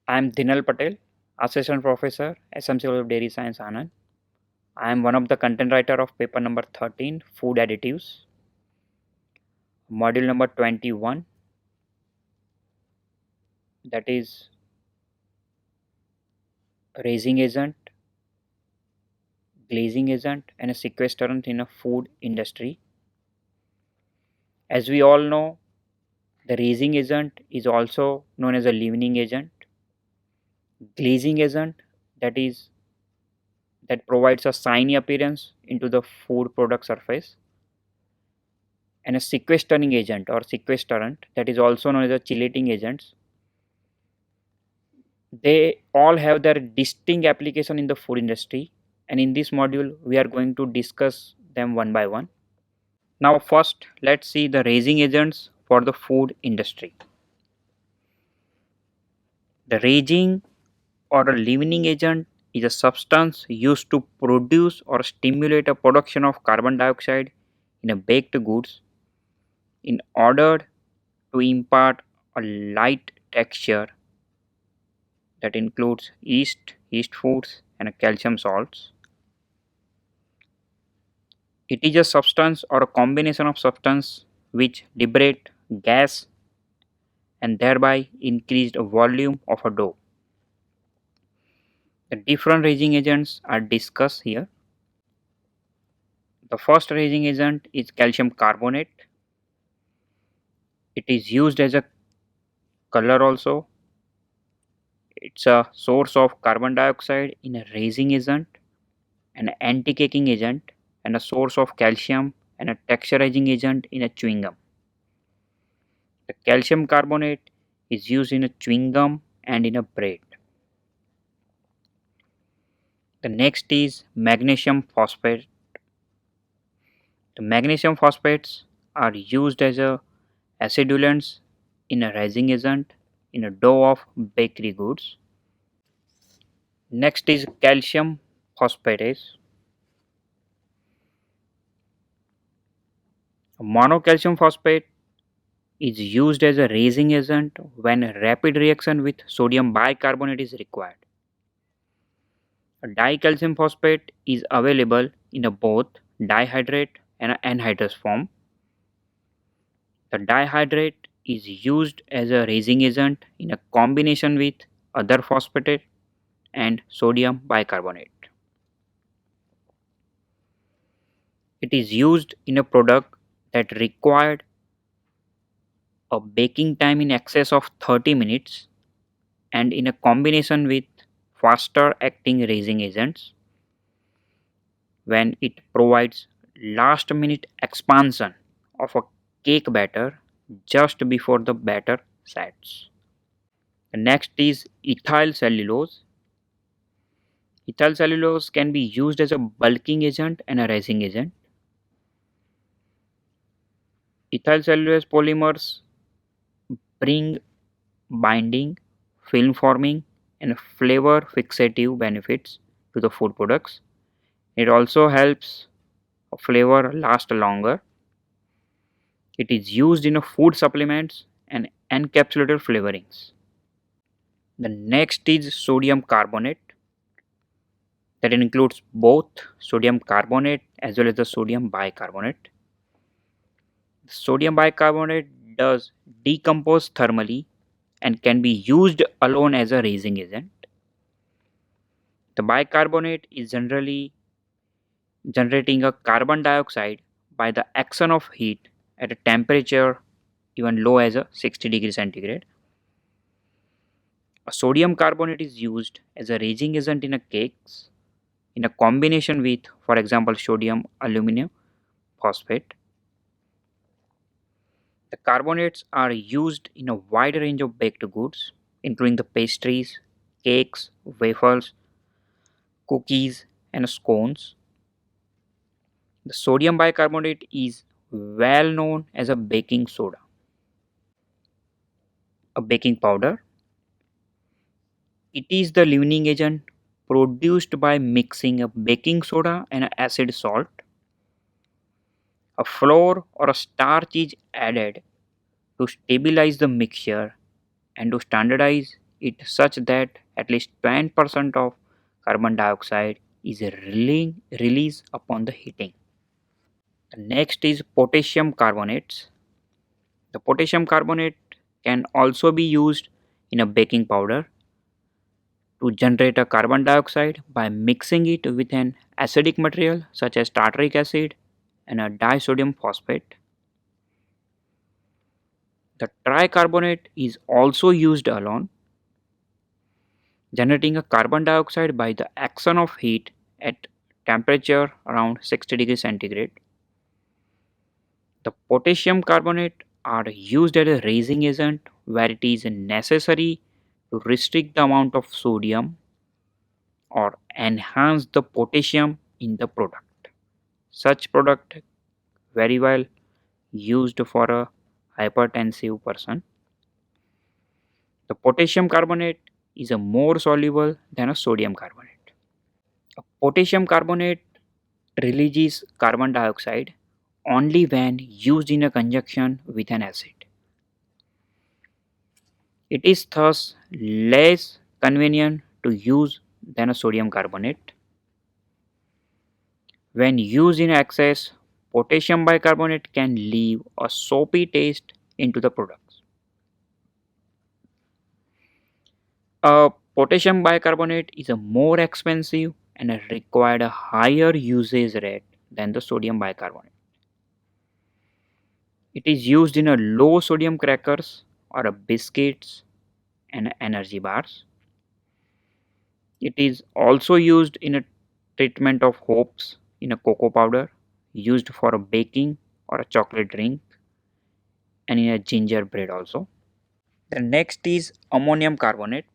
I am Dinal Patel, Assistant Professor, SMC of Dairy Science, Anand. I am one of the content writer of paper number 13, Food Additives, module number 21, that is raising agent, glazing agent, and a sequesterant in a food industry. As we all know, the raising agent is also known as a leavening agent. Glazing agent, that provides a shiny appearance into the food product surface, and a sequestering agent or sequestrant, that is also known as a chelating agents. They all have their distinct application in the food industry, and in this module we are going to discuss them one by one. Now first let's see the raising agents for the food industry. The raising or a leavening agent is a substance used to produce or stimulate a production of carbon dioxide in a baked goods in order to impart a light texture that includes yeast foods, and calcium salts. It is a substance or a combination of substance which liberate gas and thereby increase the volume of a dough. The different raising agents are discussed here. The first raising agent is calcium carbonate. It is used as a color also. It's a source of carbon dioxide in a raising agent, an anti-caking agent, and a source of calcium and a texturizing agent in a chewing gum. The calcium carbonate is used in a chewing gum and in a bread. The next is magnesium phosphate. The magnesium phosphates are used as a acidulants in a raising agent in a dough of bakery goods. Next is calcium phosphatase. Monocalcium phosphate is used as a raising agent when a rapid reaction with sodium bicarbonate is required. A dicalcium phosphate is available in a both dihydrate and anhydrous form. The dihydrate is used as a raising agent in a combination with other phosphate and sodium bicarbonate. It is used in a product that required a baking time in excess of 30 minutes and in a combination with faster acting raising agents when it provides last minute expansion of a cake batter just before the batter sets. The next is ethyl cellulose. Ethyl cellulose can be used as a bulking agent and a raising agent. Ethyl cellulose polymers bring binding, film forming, and flavor fixative benefits to the food products. It also helps a flavor last longer. It is used in a food supplements and encapsulated flavorings. The next is sodium carbonate, that includes both sodium carbonate as well as the sodium bicarbonate. Sodium bicarbonate does decompose thermally and can be used alone as a raising agent. The bicarbonate is generally generating a carbon dioxide by the action of heat at a temperature even low as a 60 degrees centigrade. A sodium carbonate is used as a raising agent in a cakes in a combination with, for example, sodium aluminium phosphate. The carbonates are used in a wide range of baked goods, including the pastries, cakes, waffles, cookies, and scones. The sodium bicarbonate is well known as a baking soda, a baking powder. It is the leavening agent produced by mixing a baking soda and acid salt. A flour or a starch is added to stabilize the mixture and to standardize it such that at least 10% of carbon dioxide is released upon the heating. The next is potassium carbonates. The potassium carbonate can also be used in a baking powder to generate a carbon dioxide by mixing it with an acidic material such as tartaric acid and a disodium phosphate. The tricarbonate is also used alone, generating a carbon dioxide by the action of heat at temperature around 60 degrees centigrade. The potassium carbonate are used as a raising agent where it is necessary to restrict the amount of sodium or enhance the potassium in the product. Such product very well used for a hypertensive person. The potassium carbonate is a more soluble than a sodium carbonate. A potassium carbonate releases carbon dioxide only when used in a conjunction with an acid. It is thus less convenient to use than a sodium carbonate. When used in excess, potassium bicarbonate can leave a soapy taste into the products. A potassium bicarbonate is a more expensive and required a higher usage rate than the sodium bicarbonate. It is used in a low sodium crackers or a biscuits and energy bars. It is also used in a treatment of hops in a cocoa powder, used for a baking or a chocolate drink, and in a gingerbread also. The next is ammonium carbonate.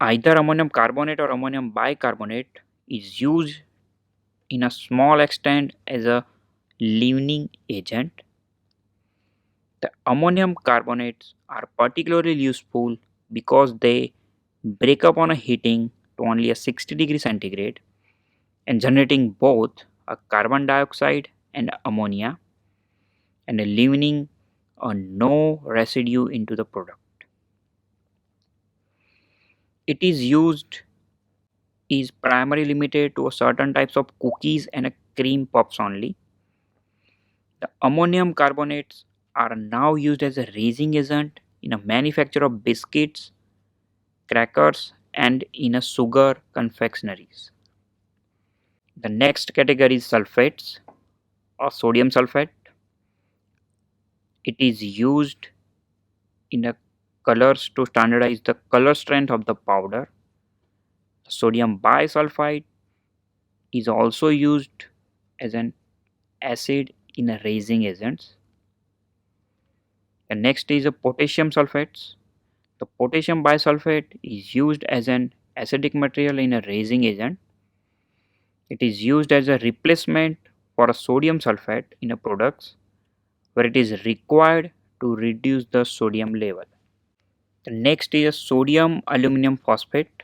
Either ammonium carbonate or ammonium bicarbonate is used in a small extent as a leavening agent. The ammonium carbonates are particularly useful because they break up on a heating to only a 60 degrees centigrade and generating both a carbon dioxide and ammonia and leaving a no residue into the product. It is primarily limited to certain types of cookies and cream puffs only. The ammonium carbonates are now used as a raising agent in a manufacture of biscuits, crackers, and in a sugar confectionaries. The next category is sulphates or sodium sulfate. It is used in a colors to standardize the color strength of the powder. Sodium bisulfite is also used as an acid in a raising agents. The next is a potassium sulfates. The potassium bisulfate is used as an acidic material in a raising agent. It is used as a replacement for a sodium sulfate in a products where it is required to reduce the sodium level. The next is a sodium aluminum phosphate.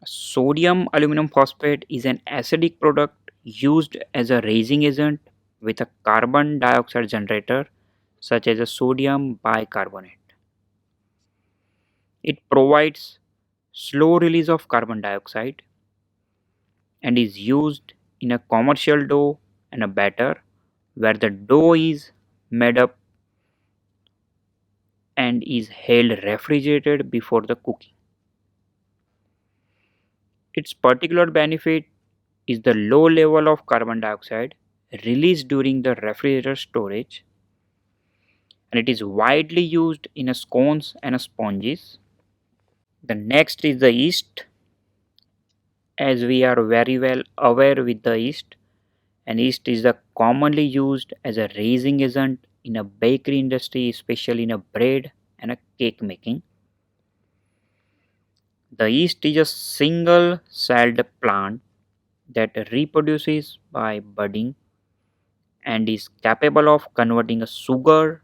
Sodium aluminum phosphate is an acidic product used as a raising agent with a carbon dioxide generator such as a sodium bicarbonate. It provides slow release of carbon dioxide and is used in a commercial dough and a batter where the dough is made up and is held refrigerated before the cooking. Its particular benefit is the low level of carbon dioxide released during the refrigerator storage, and it is widely used in scones and sponges. The next is the yeast. As we are very well aware with the yeast, and yeast is the commonly used as a raising agent in a bakery industry, especially in a bread and a cake making. The yeast is a single celled plant that reproduces by budding and is capable of converting a sugar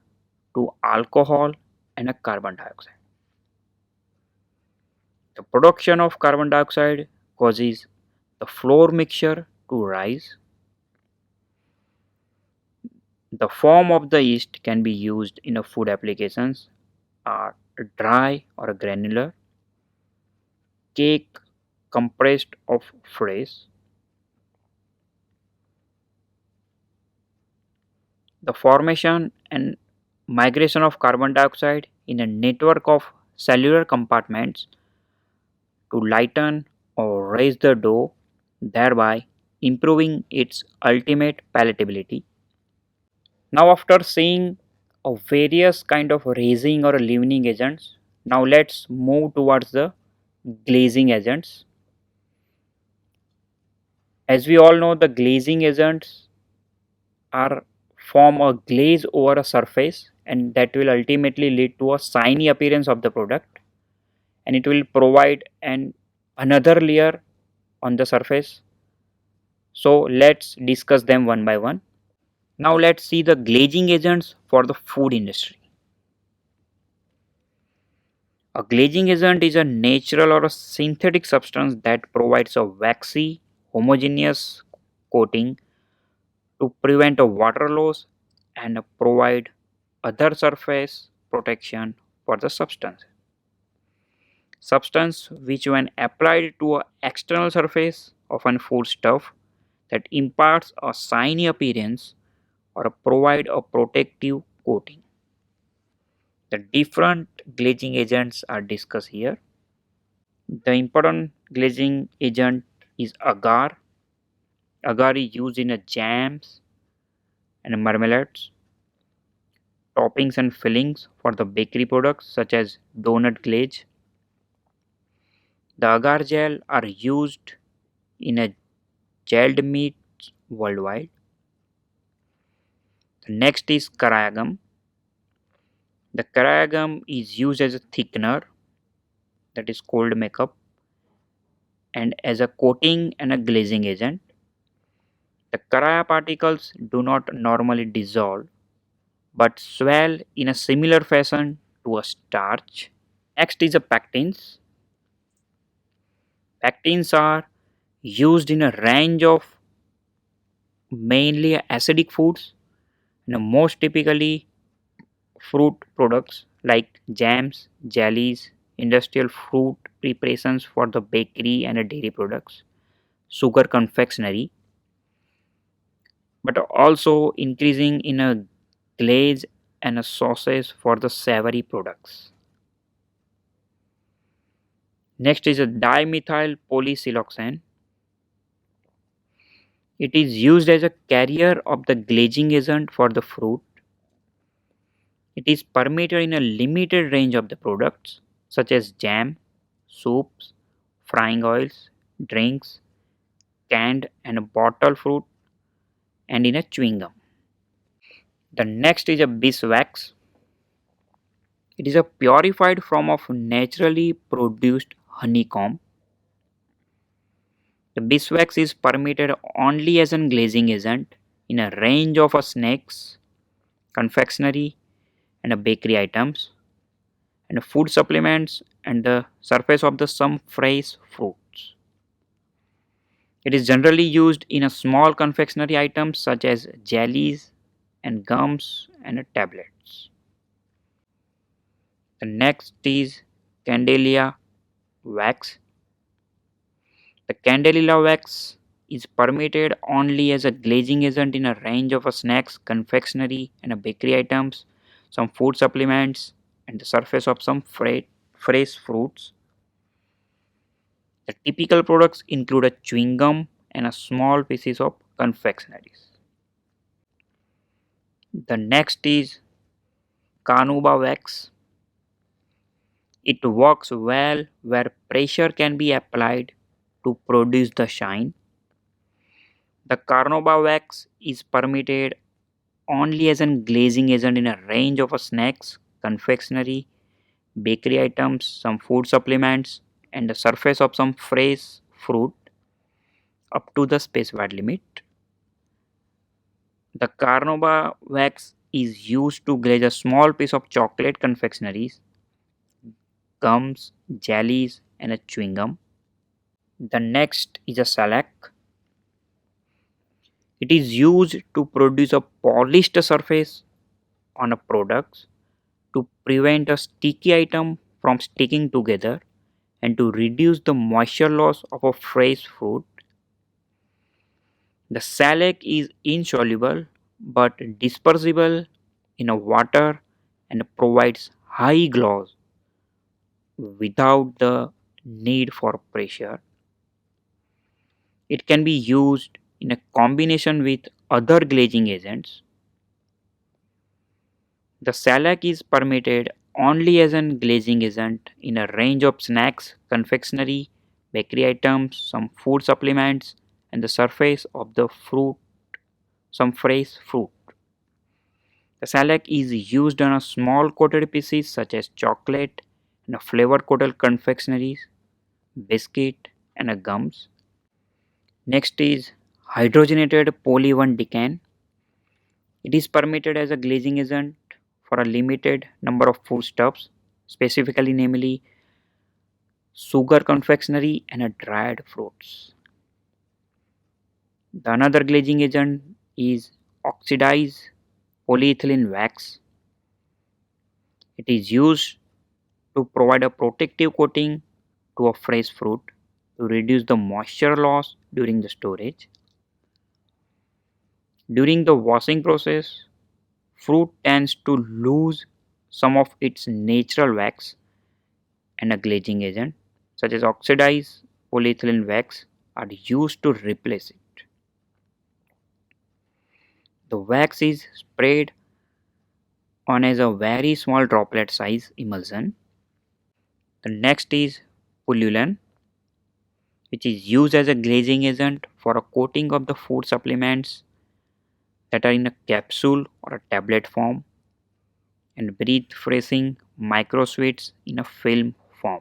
to alcohol and a carbon dioxide. The production of carbon dioxide causes the flour mixture to rise. The form of the yeast can be used in a food applications are dry or granular, cake compressed of fresh. The formation and migration of carbon dioxide in a network of cellular compartments to lighten or raise the dough, thereby improving its ultimate palatability. Now, after seeing various kind of raising or leavening agents, now let's move towards the glazing agents. As we all know, the glazing agents are form a glaze over a surface, and that will ultimately lead to a shiny appearance of the product, and it will provide an another layer on the surface. So let's discuss them one by one. Now let's see the glazing agents for the food industry. A glazing agent is a natural or a synthetic substance that provides a waxy, homogeneous coating to prevent a water loss and provide other surface protection for the substance. Substance which when applied to an external surface, often food stuff, that imparts a shiny appearance or provide a protective coating. The different glazing agents are discussed here. The important glazing agent is agar. Agar is used in jams and marmalades, toppings and fillings for the bakery products such as donut glaze. The agar gel are used in a gelled meats worldwide. The next is caragum. The caragum is used as a thickener, that is cold makeup, and as a coating and a glazing agent. The caraya particles do not normally dissolve but swell in a similar fashion to a starch. Next is a pectins. Pectins are used in a range of mainly acidic foods and most typically fruit products like jams, jellies, industrial fruit preparations for the bakery and dairy products, sugar confectionery, but also increasing in a glaze and a sauces for the savory products. Next is a dimethyl polysiloxane. It is used as a carrier of the glazing agent for the fruit. It is permitted in a limited range of the products such as jam, soups, frying oils, drinks, canned and bottled fruit, and in a chewing gum. The next is a beeswax. It is a purified form of naturally produced honeycomb. The beeswax is permitted only as an glazing agent in a range of snacks, confectionery, and bakery items, and food supplements and the surface of the some fresh fruits. It is generally used in a small confectionery items such as jellies and gums and tablets. The next is Candelia wax. The Candelia wax is permitted only as a glazing agent in a range of snacks, confectionery, and bakery items, some food supplements, and the surface of some fresh fruits. The typical products include a chewing gum and a small pieces of confectionaries. The next is Carnauba wax. It works well where pressure can be applied to produce the shine. The Carnauba wax is permitted only as a glazing agent in a range of snacks, confectionery, bakery items, some food supplements, and the surface of some fresh fruit up to the specified limit. The Carnauba wax is used to glaze a small piece of chocolate confectionaries, gums, jellies, and a chewing gum. The next is a shellac. It is used to produce a polished surface on a product to prevent a sticky item from sticking together and to reduce the moisture loss of a fresh fruit. The shellac is insoluble but dispersible in a water and provides high gloss without the need for pressure. It can be used in a combination with other glazing agents. The shellac is permitted only as an glazing agent in a range of snacks, confectionery, bakery items, some food supplements, and the surface of the fruit, some fresh fruit. The shellac is used on a small coated pieces such as chocolate and a flavor coated confectionaries, biscuit, and a gums. Next is hydrogenated polyone. It is permitted as a glazing agent for a limited number of foodstuffs, specifically namely sugar confectionery and dried fruits. The another glazing agent is oxidized polyethylene wax. It is used to provide a protective coating to a fresh fruit to reduce the moisture loss during the storage. During the washing process, fruit tends to lose some of its natural wax, and a glazing agent such as oxidized polyethylene wax are used to replace it. The wax is sprayed on as a very small droplet size emulsion. The next is pullulane, which is used as a glazing agent for a coating of the food supplements that are in a capsule or a tablet form and breathe freezing microsweets in a film form.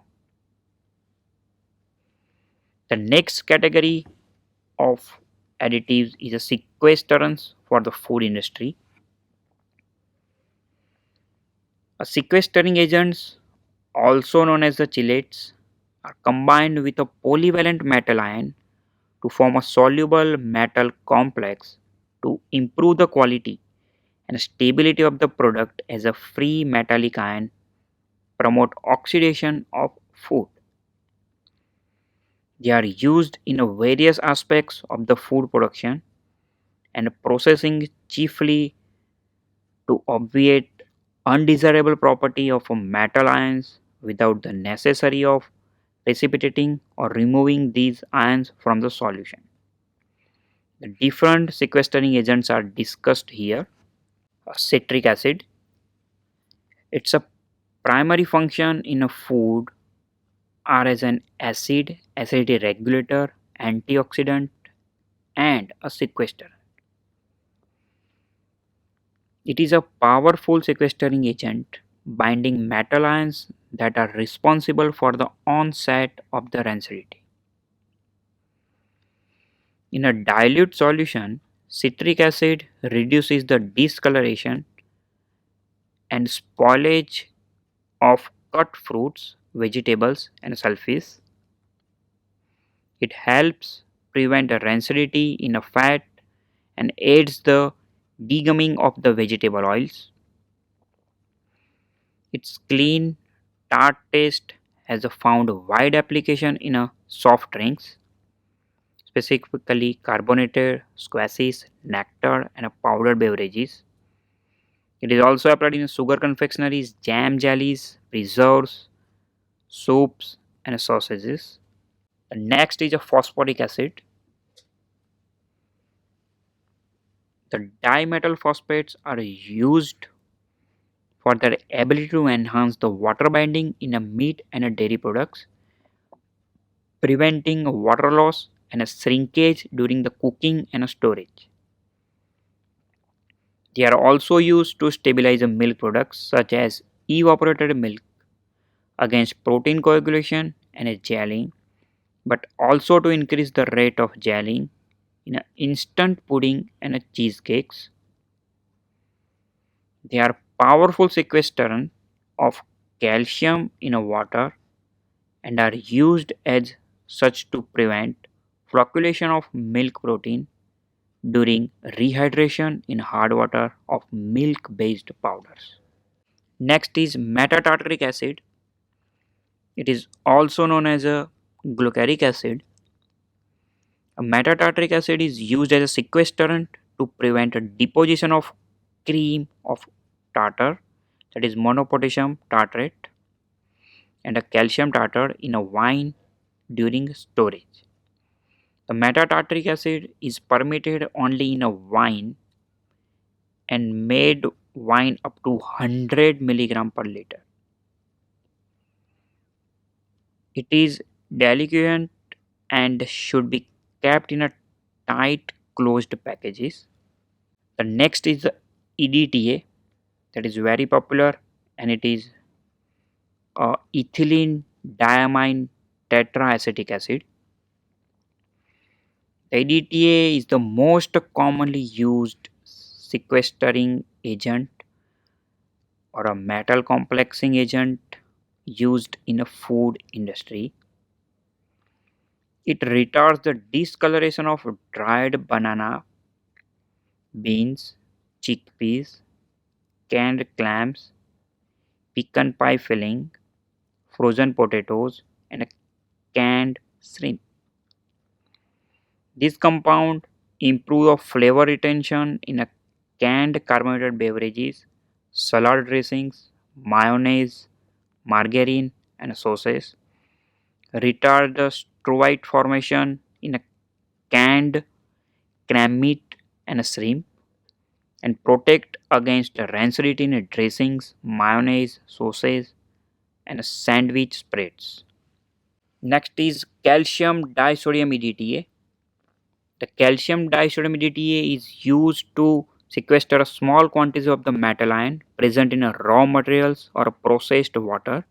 The next category of additives is a sequesterants for the food industry. A sequestering agents, also known as the chelates, are combined with a polyvalent metal ion to form a soluble metal complex to improve the quality and stability of the product as a free metallic ion promote oxidation of food. They are used in various aspects of the food production and processing, chiefly to obviate undesirable property of metal ions without the necessary of precipitating or removing these ions from the solution. The different sequestering agents are discussed here. Citric acid, its a primary function in a food are as an acid, acidity regulator, antioxidant, and a sequester. It is a powerful sequestering agent binding metal ions that are responsible for the onset of the rancidity. In a dilute solution, citric acid reduces the discoloration and spoilage of cut fruits, vegetables, and sulphates. It helps prevent a rancidity in a fat and aids the degumming of the vegetable oils. Its clean, tart taste has found wide application in a soft drinks, specifically carbonated, squashes, nectar, and powdered beverages. It is also applied in sugar confectionaries, jam jellies, preserves, soups, and sausages. The next is a phosphoric acid. The dimethyl phosphates are used for their ability to enhance the water binding in a meat and a dairy products, preventing water loss and a shrinkage during the cooking and storage. They are also used to stabilize the milk products such as evaporated milk against protein coagulation and a gelling, but also to increase the rate of gelling in a instant pudding and a cheesecakes. They are powerful sequestrant of calcium in a water and are used as such to prevent flocculation of milk protein during rehydration in hard water of milk-based powders. Next is metatartaric acid. It is also known as a glyceric acid. A metatartaric acid is used as a sequestrant to prevent a deposition of cream of tartar, that is monopotassium tartrate, and a calcium tartar in a wine during storage. The metatartaric acid is permitted only in a wine and made wine up to 100 milligram per liter. It is delicate and should be kept in a tight closed packages. The next is the EDTA, that is very popular, and it is ethylene diamine tetra-acetic acid. The EDTA is the most commonly used sequestering agent or a metal complexing agent used in a food industry. It retards the discoloration of dried banana, beans, chickpeas, canned clams, pecan pie filling, frozen potatoes, and a canned shrimp. This compound improves the flavor retention in a canned carbonated beverages, salad dressings, mayonnaise, margarine, and sauces. Retard the struvite formation in a canned crab meat and a shrimp, and protect against rancidity in dressings, mayonnaise, sauces, and sandwich spreads. Next is calcium disodium EDTA. The calcium disodium EDTA is used to sequester a small quantity of the metal ion present in a raw materials or a processed water.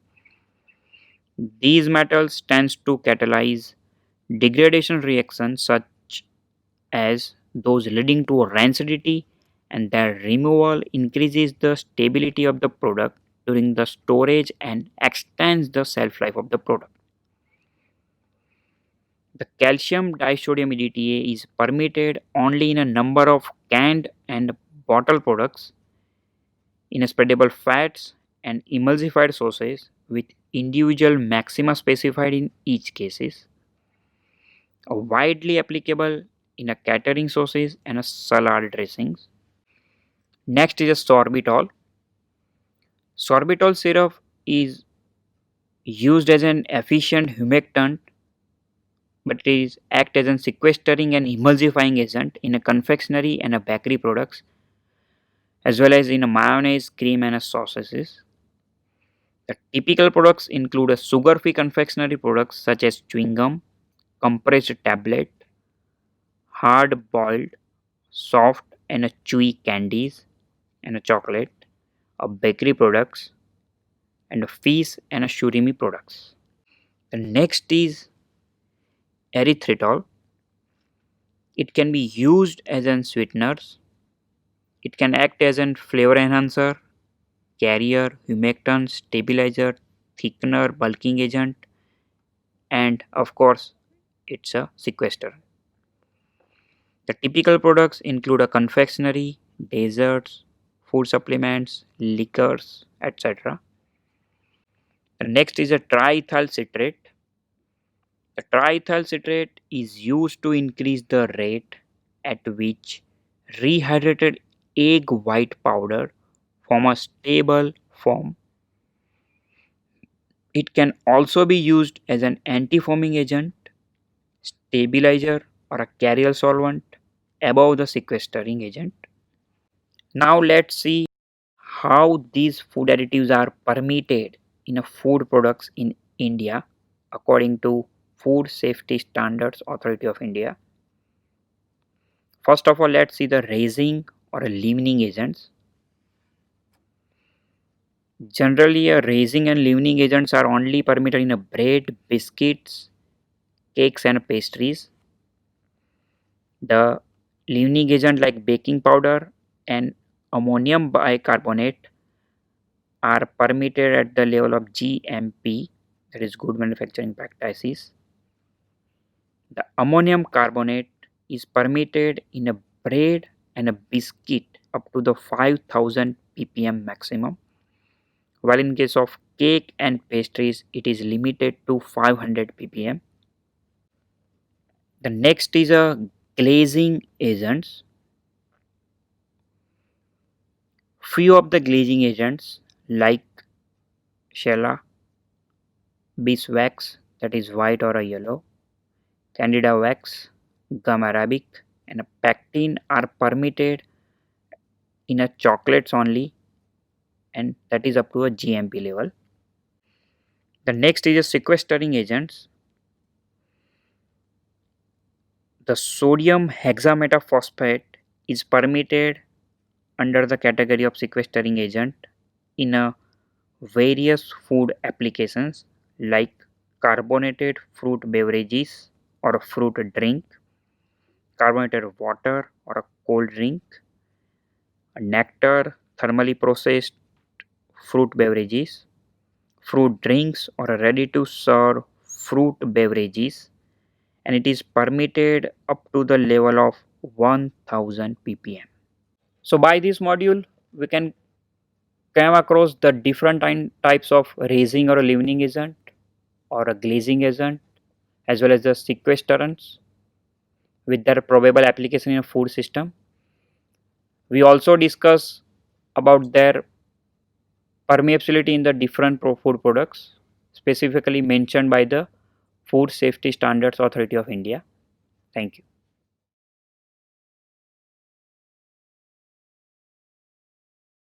These metals tends to catalyze degradation reactions such as those leading to rancidity, and their removal increases the stability of the product during the storage and extends the shelf life of the product. The calcium disodium EDTA is permitted only in a number of canned and bottled products, in spreadable fats and emulsified sauces with individual maxima specified in each cases. Widely applicable in a catering sauces and a salad dressings. Next is a sorbitol. Sorbitol syrup is used as an efficient humectant, but it is act as a sequestering and emulsifying agent in a confectionery and a bakery products, as well as in a mayonnaise, cream, and a sauces. The typical products include a sugar-free confectionery products such as chewing gum, compressed tablet, hard-boiled, soft and a chewy candies, and a chocolate, a bakery products, and a fish and a surimi products. The next is erythritol. It can be used as an sweeteners. It can act as a flavor enhancer, carrier, humectant, stabilizer, thickener, bulking agent, and of course, it's a sequester. The typical products include a confectionery, desserts, food supplements, liquors, etc. The next is a triethyl citrate. The triethyl citrate is used to increase the rate at which rehydrated egg white powder form a stable form. It can also be used as an anti-foaming agent, stabilizer, or a carrier solvent above the sequestering agent. Now let's see how these food additives are permitted in a food products in India according to Food Safety Standards Authority of India. First of all, let's see the raising or a leavening agents. Generally, a raising and leavening agents are only permitted in a bread, biscuits, cakes, and pastries. The leavening agent like baking powder and ammonium bicarbonate are permitted at the level of GMP, that is good manufacturing practices. The ammonium carbonate is permitted in a bread and a biscuit up to the 5000 ppm maximum, while in case of cake and pastries it is limited to 500 ppm. The next is a glazing agents. Few of the glazing agents like Shella, Beeswax, that is white or a yellow, Candida wax, gum arabic, and a pectin are permitted in a chocolates only, and that is up to a GMP level. The next is a sequestering agents. The sodium hexametaphosphate is permitted under the category of sequestering agent in a various food applications like carbonated fruit beverages or a fruit drink, carbonated water or a cold drink, a nectar, thermally processed fruit beverages, fruit drinks or a ready to serve fruit beverages, and it is permitted up to the level of 1000 ppm. So by this module we can come across the different types of raising or a leavening agent or a glazing agent, as well as the sequesterants with their probable application in a food system. We also discuss about their permeability in the different food products specifically mentioned by the Food Safety Standards Authority of India. Thank you.